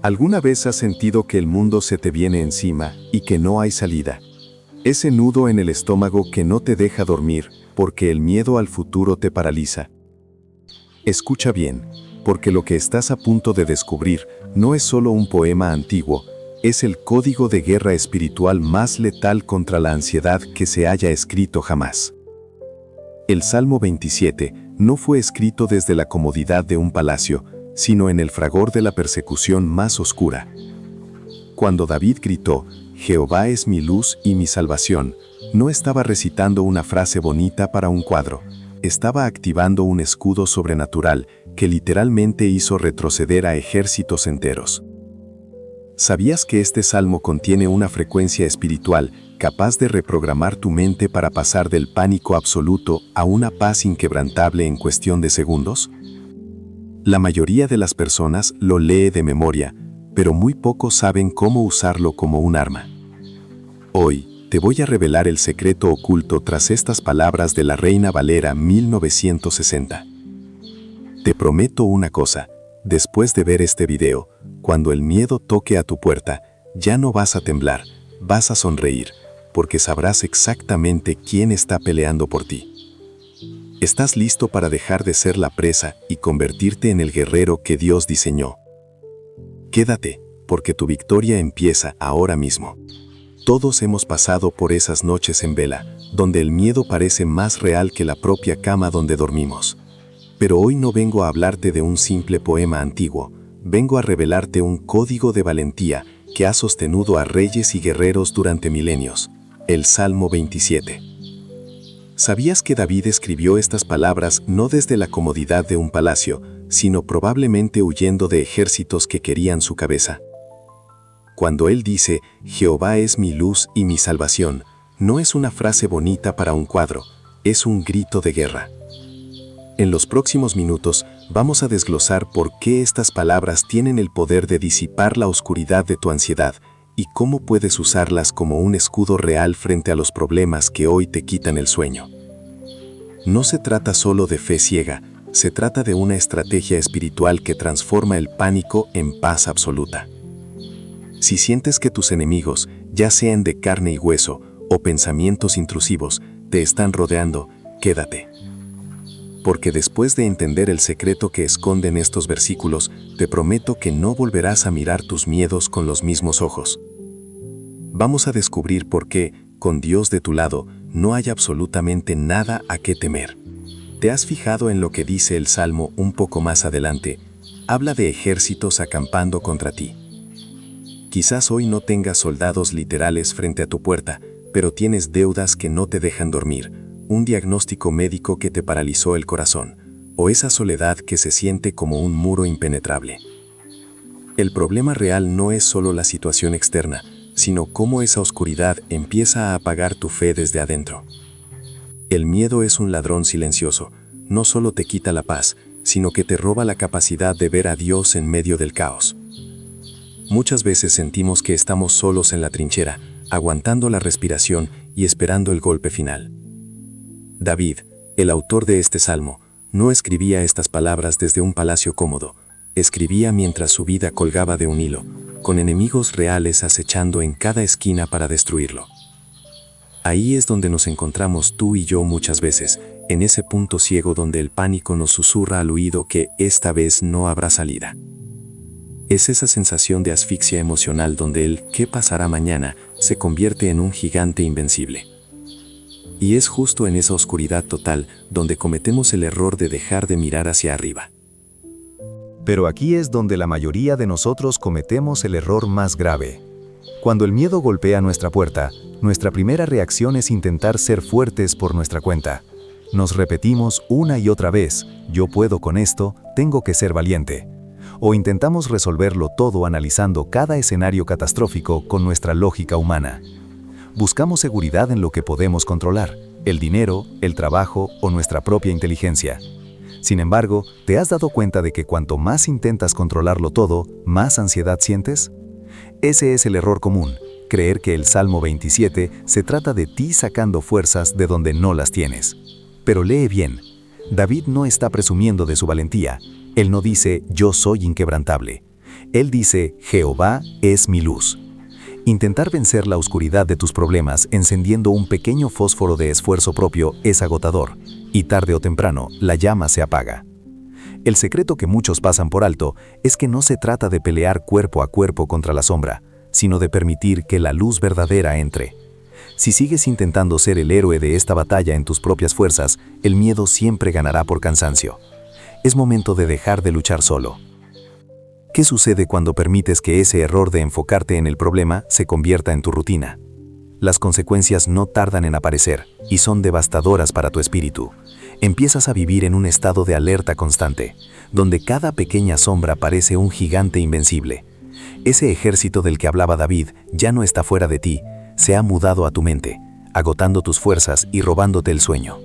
¿Alguna vez has sentido que el mundo se te viene encima y que no hay salida? Ese nudo en el estómago que no te deja dormir porque el miedo al futuro te paraliza. Escucha bien, porque lo que estás a punto de descubrir no es solo un poema antiguo, es el código de guerra espiritual más letal contra la ansiedad que se haya escrito jamás. El Salmo 27 no fue escrito desde la comodidad de un palacio, sino en el fragor de la persecución más oscura. Cuando David gritó, «Jehová es mi luz y mi salvación», no estaba recitando una frase bonita para un cuadro, estaba activando un escudo sobrenatural que literalmente hizo retroceder a ejércitos enteros. ¿Sabías que este salmo contiene una frecuencia espiritual capaz de reprogramar tu mente para pasar del pánico absoluto a una paz inquebrantable en cuestión de segundos? La mayoría de las personas lo lee de memoria, pero muy pocos saben cómo usarlo como un arma. Hoy, te voy a revelar el secreto oculto tras estas palabras de la Reina Valera 1960. Te prometo una cosa, después de ver este video, cuando el miedo toque a tu puerta, ya no vas a temblar, vas a sonreír, porque sabrás exactamente quién está peleando por ti. Estás listo para dejar de ser la presa y convertirte en el guerrero que Dios diseñó. Quédate, porque tu victoria empieza ahora mismo. Todos hemos pasado por esas noches en vela, donde el miedo parece más real que la propia cama donde dormimos. Pero hoy no vengo a hablarte de un simple poema antiguo, vengo a revelarte un código de valentía que ha sostenido a reyes y guerreros durante milenios, el Salmo 27. ¿Sabías que David escribió estas palabras no desde la comodidad de un palacio, sino probablemente huyendo de ejércitos que querían su cabeza? Cuando él dice, «Jehová es mi luz y mi salvación», no es una frase bonita para un cuadro, es un grito de guerra. En los próximos minutos vamos a desglosar por qué estas palabras tienen el poder de disipar la oscuridad de tu ansiedad y cómo puedes usarlas como un escudo real frente a los problemas que hoy te quitan el sueño. No se trata solo de fe ciega, se trata de una estrategia espiritual que transforma el pánico en paz absoluta. Si sientes que tus enemigos, ya sean de carne y hueso o pensamientos intrusivos, te están rodeando, quédate. Porque después de entender el secreto que esconden estos versículos, te prometo que no volverás a mirar tus miedos con los mismos ojos. Vamos a descubrir por qué, con Dios de tu lado, no hay absolutamente nada a qué temer. ¿Te has fijado en lo que dice el Salmo un poco más adelante? Habla de ejércitos acampando contra ti. Quizás hoy no tengas soldados literales frente a tu puerta, pero tienes deudas que no te dejan dormir, un diagnóstico médico que te paralizó el corazón, o esa soledad que se siente como un muro impenetrable. El problema real no es solo la situación externa, sino cómo esa oscuridad empieza a apagar tu fe desde adentro. El miedo es un ladrón silencioso, no solo te quita la paz, sino que te roba la capacidad de ver a Dios en medio del caos. Muchas veces sentimos que estamos solos en la trinchera, aguantando la respiración y esperando el golpe final. David, el autor de este salmo, no escribía estas palabras desde un palacio cómodo, escribía mientras su vida colgaba de un hilo, con enemigos reales acechando en cada esquina para destruirlo. Ahí es donde nos encontramos tú y yo muchas veces, en ese punto ciego donde el pánico nos susurra al oído que esta vez no habrá salida. Es esa sensación de asfixia emocional donde el «¿qué pasará mañana?» se convierte en un gigante invencible. Y es justo en esa oscuridad total donde cometemos el error de dejar de mirar hacia arriba. Pero aquí es donde la mayoría de nosotros cometemos el error más grave. Cuando el miedo golpea nuestra puerta, nuestra primera reacción es intentar ser fuertes por nuestra cuenta. Nos repetimos una y otra vez, «yo puedo con esto, tengo que ser valiente». O intentamos resolverlo todo analizando cada escenario catastrófico con nuestra lógica humana. Buscamos seguridad en lo que podemos controlar, el dinero, el trabajo o nuestra propia inteligencia. Sin embargo, ¿te has dado cuenta de que cuanto más intentas controlarlo todo, más ansiedad sientes? Ese es el error común, creer que el Salmo 27 se trata de ti sacando fuerzas de donde no las tienes. Pero lee bien, David no está presumiendo de su valentía. Él no dice, yo soy inquebrantable. Él dice, Jehová es mi luz. Intentar vencer la oscuridad de tus problemas encendiendo un pequeño fósforo de esfuerzo propio es agotador, y tarde o temprano la llama se apaga. El secreto que muchos pasan por alto es que no se trata de pelear cuerpo a cuerpo contra la sombra, sino de permitir que la luz verdadera entre. Si sigues intentando ser el héroe de esta batalla en tus propias fuerzas, el miedo siempre ganará por cansancio. Es momento de dejar de luchar solo. ¿Qué sucede cuando permites que ese error de enfocarte en el problema se convierta en tu rutina? Las consecuencias no tardan en aparecer y son devastadoras para tu espíritu. Empiezas a vivir en un estado de alerta constante, donde cada pequeña sombra parece un gigante invencible. Ese ejército del que hablaba David ya no está fuera de ti, se ha mudado a tu mente, agotando tus fuerzas y robándote el sueño.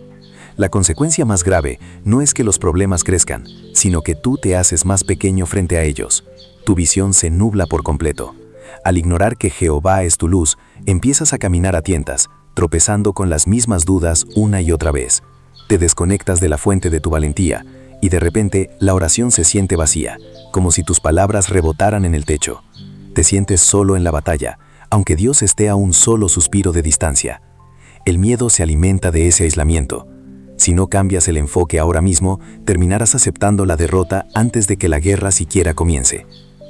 La consecuencia más grave no es que los problemas crezcan, sino que tú te haces más pequeño frente a ellos. Tu visión se nubla por completo. Al ignorar que Jehová es tu luz, empiezas a caminar a tientas, tropezando con las mismas dudas una y otra vez. Te desconectas de la fuente de tu valentía, y de repente la oración se siente vacía, como si tus palabras rebotaran en el techo. Te sientes solo en la batalla, aunque Dios esté a un solo suspiro de distancia. El miedo se alimenta de ese aislamiento. Si no cambias el enfoque ahora mismo, terminarás aceptando la derrota antes de que la guerra siquiera comience.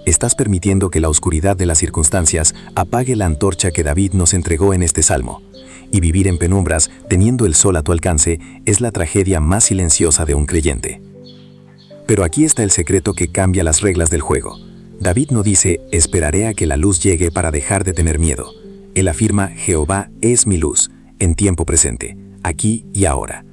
Estás permitiendo que la oscuridad de las circunstancias apague la antorcha que David nos entregó en este salmo. Y vivir en penumbras, teniendo el sol a tu alcance, es la tragedia más silenciosa de un creyente. Pero aquí está el secreto que cambia las reglas del juego. David no dice, esperaré a que la luz llegue para dejar de tener miedo. Él afirma, Jehová es mi luz, en tiempo presente, aquí y ahora.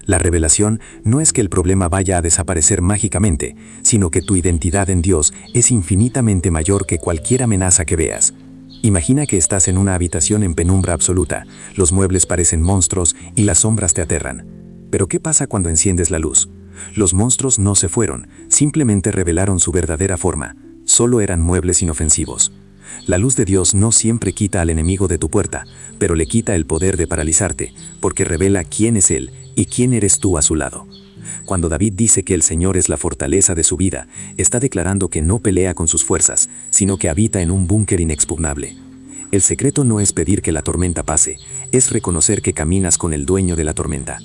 La revelación no es que el problema vaya a desaparecer mágicamente, sino que tu identidad en Dios es infinitamente mayor que cualquier amenaza que veas. Imagina que estás en una habitación en penumbra absoluta, los muebles parecen monstruos y las sombras te aterran. Pero ¿qué pasa cuando enciendes la luz? Los monstruos no se fueron, simplemente revelaron su verdadera forma. Solo eran muebles inofensivos. La luz de Dios no siempre quita al enemigo de tu puerta, pero le quita el poder de paralizarte, porque revela quién es Él y quién eres tú a su lado. Cuando David dice que el Señor es la fortaleza de su vida, está declarando que no pelea con sus fuerzas, sino que habita en un búnker inexpugnable. El secreto no es pedir que la tormenta pase, es reconocer que caminas con el dueño de la tormenta.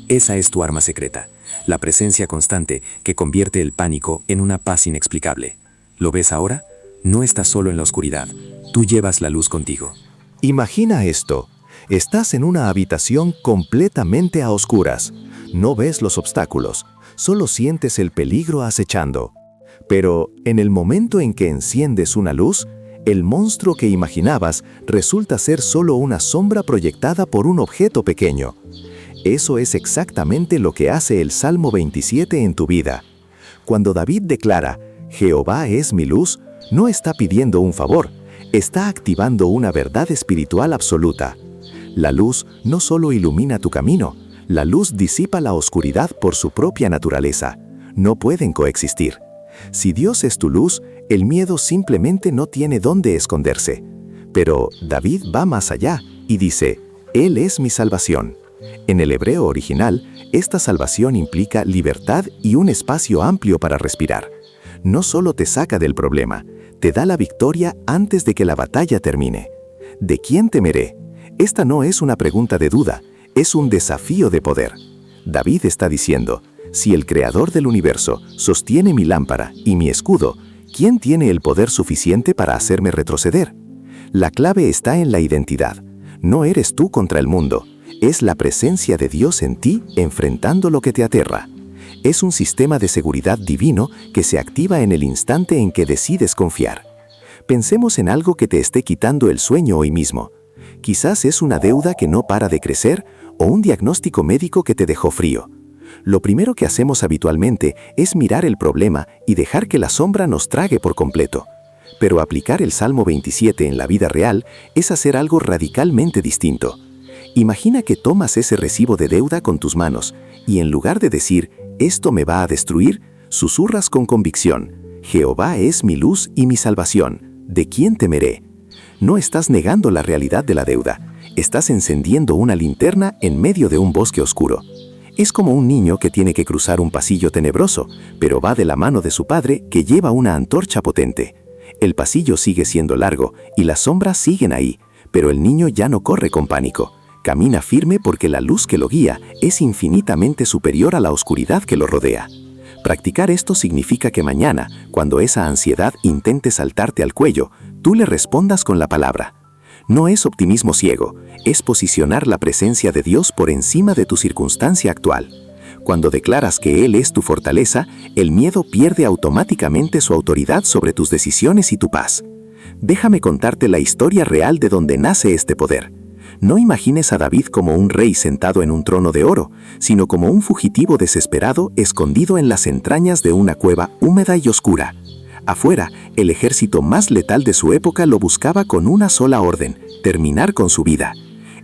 Esa es tu arma secreta, la presencia constante que convierte el pánico en una paz inexplicable. ¿Lo ves ahora? No estás solo en la oscuridad, tú llevas la luz contigo. Imagina esto. Estás en una habitación completamente a oscuras. No ves los obstáculos, solo sientes el peligro acechando. Pero en el momento en que enciendes una luz, el monstruo que imaginabas resulta ser solo una sombra proyectada por un objeto pequeño. Eso es exactamente lo que hace el Salmo 27 en tu vida. Cuando David declara, Jehová es mi luz, no está pidiendo un favor, está activando una verdad espiritual absoluta. La luz no solo ilumina tu camino, la luz disipa la oscuridad por su propia naturaleza. No pueden coexistir. Si Dios es tu luz, el miedo simplemente no tiene dónde esconderse. Pero David va más allá y dice, Él es mi salvación. En el hebreo original, esta salvación implica libertad y un espacio amplio para respirar. No solo te saca del problema, te da la victoria antes de que la batalla termine. ¿De quién temeré? Esta no es una pregunta de duda, es un desafío de poder. David está diciendo, si el Creador del universo sostiene mi lámpara y mi escudo, ¿quién tiene el poder suficiente para hacerme retroceder? La clave está en la identidad. No eres tú contra el mundo, es la presencia de Dios en ti enfrentando lo que te aterra. Es un sistema de seguridad divino que se activa en el instante en que decides confiar. Pensemos en algo que te esté quitando el sueño hoy mismo. Quizás es una deuda que no para de crecer o un diagnóstico médico que te dejó frío. Lo primero que hacemos habitualmente es mirar el problema y dejar que la sombra nos trague por completo. Pero aplicar el Salmo 27 en la vida real es hacer algo radicalmente distinto. Imagina que tomas ese recibo de deuda con tus manos y en lugar de decir, esto me va a destruir, susurras con convicción, Jehová es mi luz y mi salvación, ¿de quién temeré? No estás negando la realidad de la deuda, estás encendiendo una linterna en medio de un bosque oscuro. Es como un niño que tiene que cruzar un pasillo tenebroso, pero va de la mano de su padre que lleva una antorcha potente. El pasillo sigue siendo largo y las sombras siguen ahí, pero el niño ya no corre con pánico. Camina firme porque la luz que lo guía es infinitamente superior a la oscuridad que lo rodea. Practicar esto significa que mañana, cuando esa ansiedad intente saltarte al cuello, tú le respondas con la palabra. No es optimismo ciego, es posicionar la presencia de Dios por encima de tu circunstancia actual. Cuando declaras que Él es tu fortaleza, el miedo pierde automáticamente su autoridad sobre tus decisiones y tu paz. Déjame contarte la historia real de donde nace este poder. No imagines a David como un rey sentado en un trono de oro, sino como un fugitivo desesperado escondido en las entrañas de una cueva húmeda y oscura. Afuera, el ejército más letal de su época lo buscaba con una sola orden: terminar con su vida.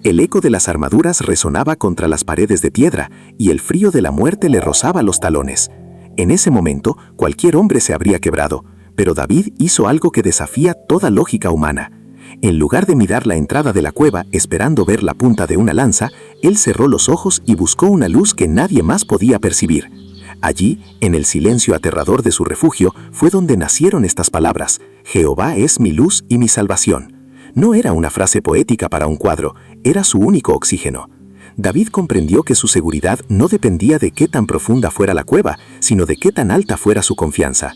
El eco de las armaduras resonaba contra las paredes de piedra y el frío de la muerte le rozaba los talones. En ese momento, cualquier hombre se habría quebrado, pero David hizo algo que desafía toda lógica humana. En lugar de mirar la entrada de la cueva esperando ver la punta de una lanza, él cerró los ojos y buscó una luz que nadie más podía percibir. Allí, en el silencio aterrador de su refugio, fue donde nacieron estas palabras: Jehová es mi luz y mi salvación. No era una frase poética para un cuadro, era su único oxígeno. David comprendió que su seguridad no dependía de qué tan profunda fuera la cueva, sino de qué tan alta fuera su confianza.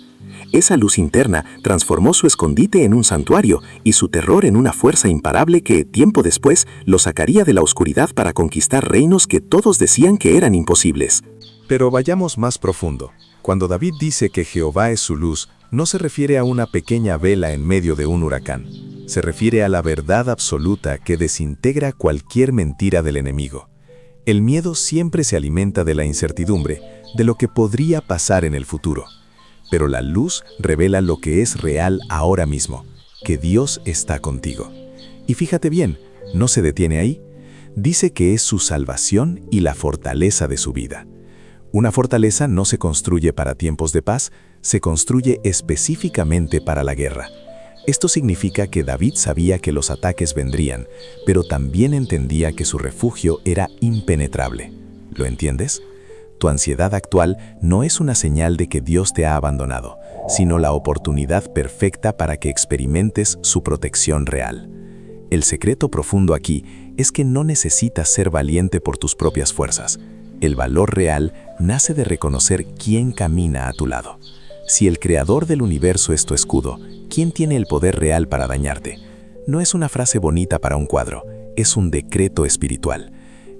Esa luz interna transformó su escondite en un santuario y su terror en una fuerza imparable que, tiempo después, lo sacaría de la oscuridad para conquistar reinos que todos decían que eran imposibles. Pero vayamos más profundo. Cuando David dice que Jehová es su luz, no se refiere a una pequeña vela en medio de un huracán. Se refiere a la verdad absoluta que desintegra cualquier mentira del enemigo. El miedo siempre se alimenta de la incertidumbre, de lo que podría pasar en el futuro. Pero la luz revela lo que es real ahora mismo, que Dios está contigo. Y fíjate bien, no se detiene ahí. Dice que es su salvación y la fortaleza de su vida. Una fortaleza no se construye para tiempos de paz, se construye específicamente para la guerra. Esto significa que David sabía que los ataques vendrían, pero también entendía que su refugio era impenetrable. ¿Lo entiendes? Tu ansiedad actual no es una señal de que Dios te ha abandonado, sino la oportunidad perfecta para que experimentes su protección real. El secreto profundo aquí es que no necesitas ser valiente por tus propias fuerzas. El valor real nace de reconocer quién camina a tu lado. Si el creador del universo es tu escudo, ¿quién tiene el poder real para dañarte? No es una frase bonita para un cuadro, es un decreto espiritual.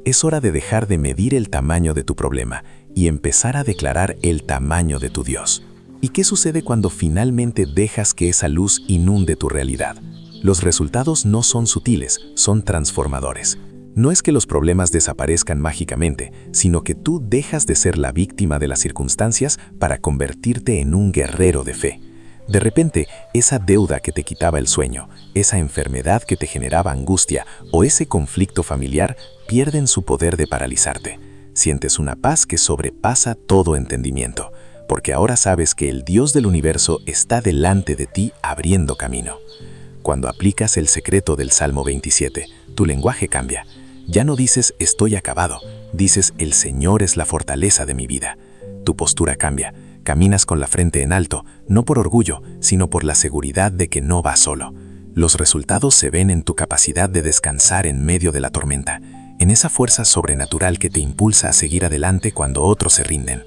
Es hora de dejar de medir el tamaño de tu problema y empezar a declarar el tamaño de tu Dios. ¿Y qué sucede cuando finalmente dejas que esa luz inunde tu realidad? Los resultados no son sutiles, son transformadores. No es que los problemas desaparezcan mágicamente, sino que tú dejas de ser la víctima de las circunstancias para convertirte en un guerrero de fe. De repente, esa deuda que te quitaba el sueño, esa enfermedad que te generaba angustia o ese conflicto familiar pierden su poder de paralizarte. Sientes una paz que sobrepasa todo entendimiento, porque ahora sabes que el Dios del universo está delante de ti abriendo camino. Cuando aplicas el secreto del Salmo 27, tu lenguaje cambia. Ya no dices estoy acabado, dices el Señor es la fortaleza de mi vida. Tu postura cambia. Caminas con la frente en alto, no por orgullo, sino por la seguridad de que no vas solo. Los resultados se ven en tu capacidad de descansar en medio de la tormenta, en esa fuerza sobrenatural que te impulsa a seguir adelante cuando otros se rinden.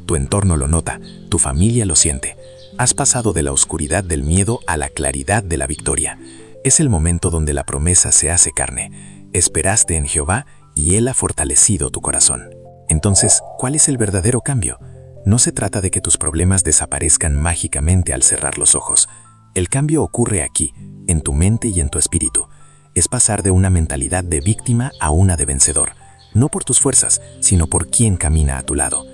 Tu entorno lo nota, tu familia lo siente. Has pasado de la oscuridad del miedo a la claridad de la victoria. Es el momento donde la promesa se hace carne. Esperaste en Jehová y Él ha fortalecido tu corazón. Entonces, ¿cuál es el verdadero cambio? No se trata de que tus problemas desaparezcan mágicamente al cerrar los ojos. El cambio ocurre aquí, en tu mente y en tu espíritu. Es pasar de una mentalidad de víctima a una de vencedor. No por tus fuerzas, sino por quien camina a tu lado.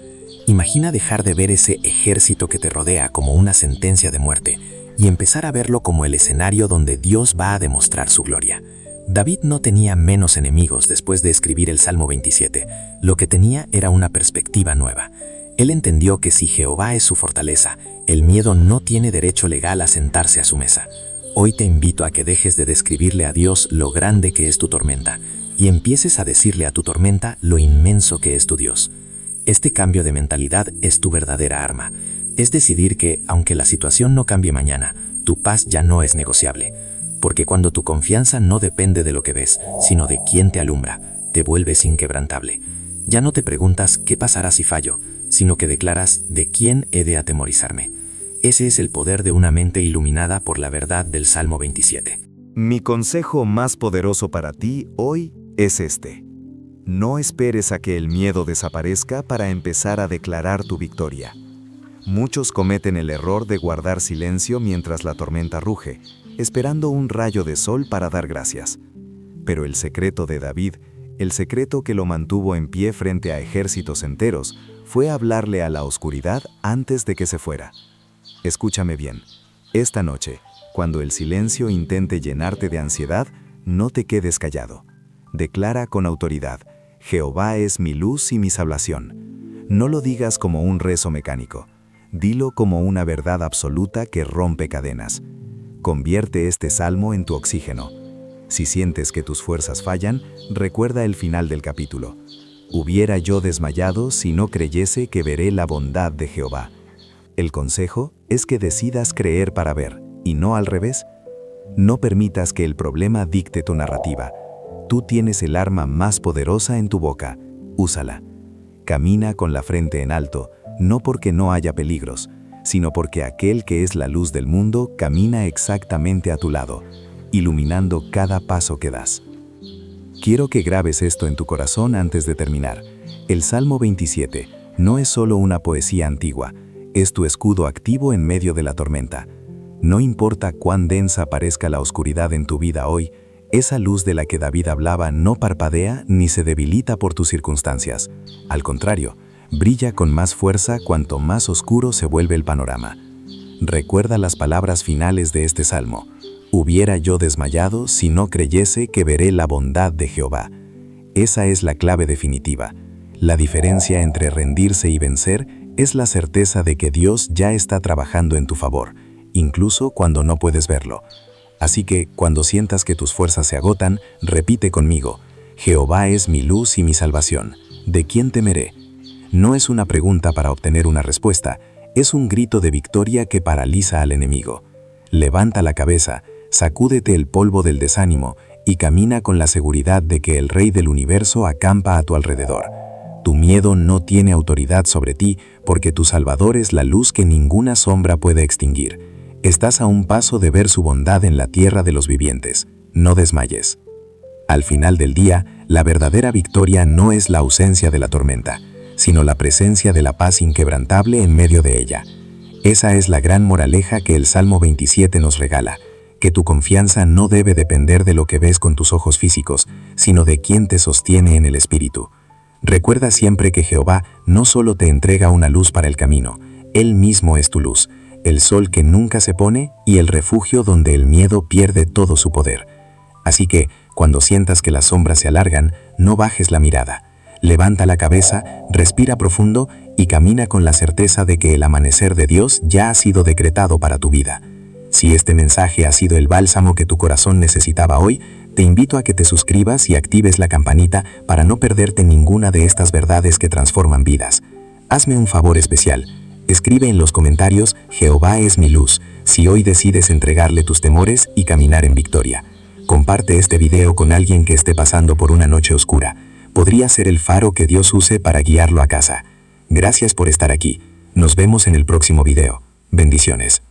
Imagina dejar de ver ese ejército que te rodea como una sentencia de muerte y empezar a verlo como el escenario donde Dios va a demostrar su gloria. David no tenía menos enemigos después de escribir el Salmo 27. Lo que tenía era una perspectiva nueva. Él entendió que si Jehová es su fortaleza, el miedo no tiene derecho legal a sentarse a su mesa. Hoy te invito a que dejes de describirle a Dios lo grande que es tu tormenta y empieces a decirle a tu tormenta lo inmenso que es tu Dios. Este cambio de mentalidad es tu verdadera arma. Es decidir que, aunque la situación no cambie mañana, tu paz ya no es negociable. Porque cuando tu confianza no depende de lo que ves, sino de quién te alumbra, te vuelves inquebrantable. Ya no te preguntas qué pasará si fallo, sino que declaras de quién he de atemorizarme. Ese es el poder de una mente iluminada por la verdad del Salmo 27. Mi consejo más poderoso para ti hoy es este. No esperes a que el miedo desaparezca para empezar a declarar tu victoria. Muchos cometen el error de guardar silencio mientras la tormenta ruge, esperando un rayo de sol para dar gracias. Pero el secreto de David, el secreto que lo mantuvo en pie frente a ejércitos enteros, fue hablarle a la oscuridad antes de que se fuera. Escúchame bien. Esta noche, cuando el silencio intente llenarte de ansiedad, no te quedes callado. Declara con autoridad: Jehová es mi luz y mi salvación. No lo digas como un rezo mecánico. Dilo como una verdad absoluta que rompe cadenas. Convierte este salmo en tu oxígeno. Si sientes que tus fuerzas fallan, recuerda el final del capítulo. Hubiera yo desmayado si no creyese que veré la bondad de Jehová. El consejo es que decidas creer para ver, y no al revés. No permitas que el problema dicte tu narrativa. Tú tienes el arma más poderosa en tu boca. Úsala. Camina con la frente en alto, no porque no haya peligros, sino porque aquel que es la luz del mundo camina exactamente a tu lado, iluminando cada paso que das. Quiero que grabes esto en tu corazón antes de terminar. El Salmo 27 no es solo una poesía antigua, es tu escudo activo en medio de la tormenta. No importa cuán densa parezca la oscuridad en tu vida hoy, esa luz de la que David hablaba no parpadea ni se debilita por tus circunstancias. Al contrario, brilla con más fuerza cuanto más oscuro se vuelve el panorama. Recuerda las palabras finales de este salmo. Hubiera yo desmayado si no creyese que veré la bondad de Jehová. Esa es la clave definitiva. La diferencia entre rendirse y vencer es la certeza de que Dios ya está trabajando en tu favor, incluso cuando no puedes verlo. Así que, cuando sientas que tus fuerzas se agotan, repite conmigo: Jehová es mi luz y mi salvación. ¿De quién temeré? No es una pregunta para obtener una respuesta, es un grito de victoria que paraliza al enemigo. Levanta la cabeza, sacúdete el polvo del desánimo y camina con la seguridad de que el Rey del universo acampa a tu alrededor. Tu miedo no tiene autoridad sobre ti porque tu Salvador es la luz que ninguna sombra puede extinguir. Estás a un paso de ver su bondad en la tierra de los vivientes. No desmayes. Al final del día, la verdadera victoria no es la ausencia de la tormenta, sino la presencia de la paz inquebrantable en medio de ella. Esa es la gran moraleja que el Salmo 27 nos regala, que tu confianza no debe depender de lo que ves con tus ojos físicos, sino de quien te sostiene en el espíritu. Recuerda siempre que Jehová no solo te entrega una luz para el camino, Él mismo es tu luz, el sol que nunca se pone y el refugio donde el miedo pierde todo su poder. Así que, cuando sientas que las sombras se alargan, no bajes la mirada. Levanta la cabeza, respira profundo y camina con la certeza de que el amanecer de Dios ya ha sido decretado para tu vida. Si este mensaje ha sido el bálsamo que tu corazón necesitaba hoy, te invito a que te suscribas y actives la campanita para no perderte ninguna de estas verdades que transforman vidas. Hazme un favor especial. Escribe en los comentarios: Jehová es mi luz, si hoy decides entregarle tus temores y caminar en victoria. Comparte este video con alguien que esté pasando por una noche oscura. Podría ser el faro que Dios use para guiarlo a casa. Gracias por estar aquí. Nos vemos en el próximo video. Bendiciones.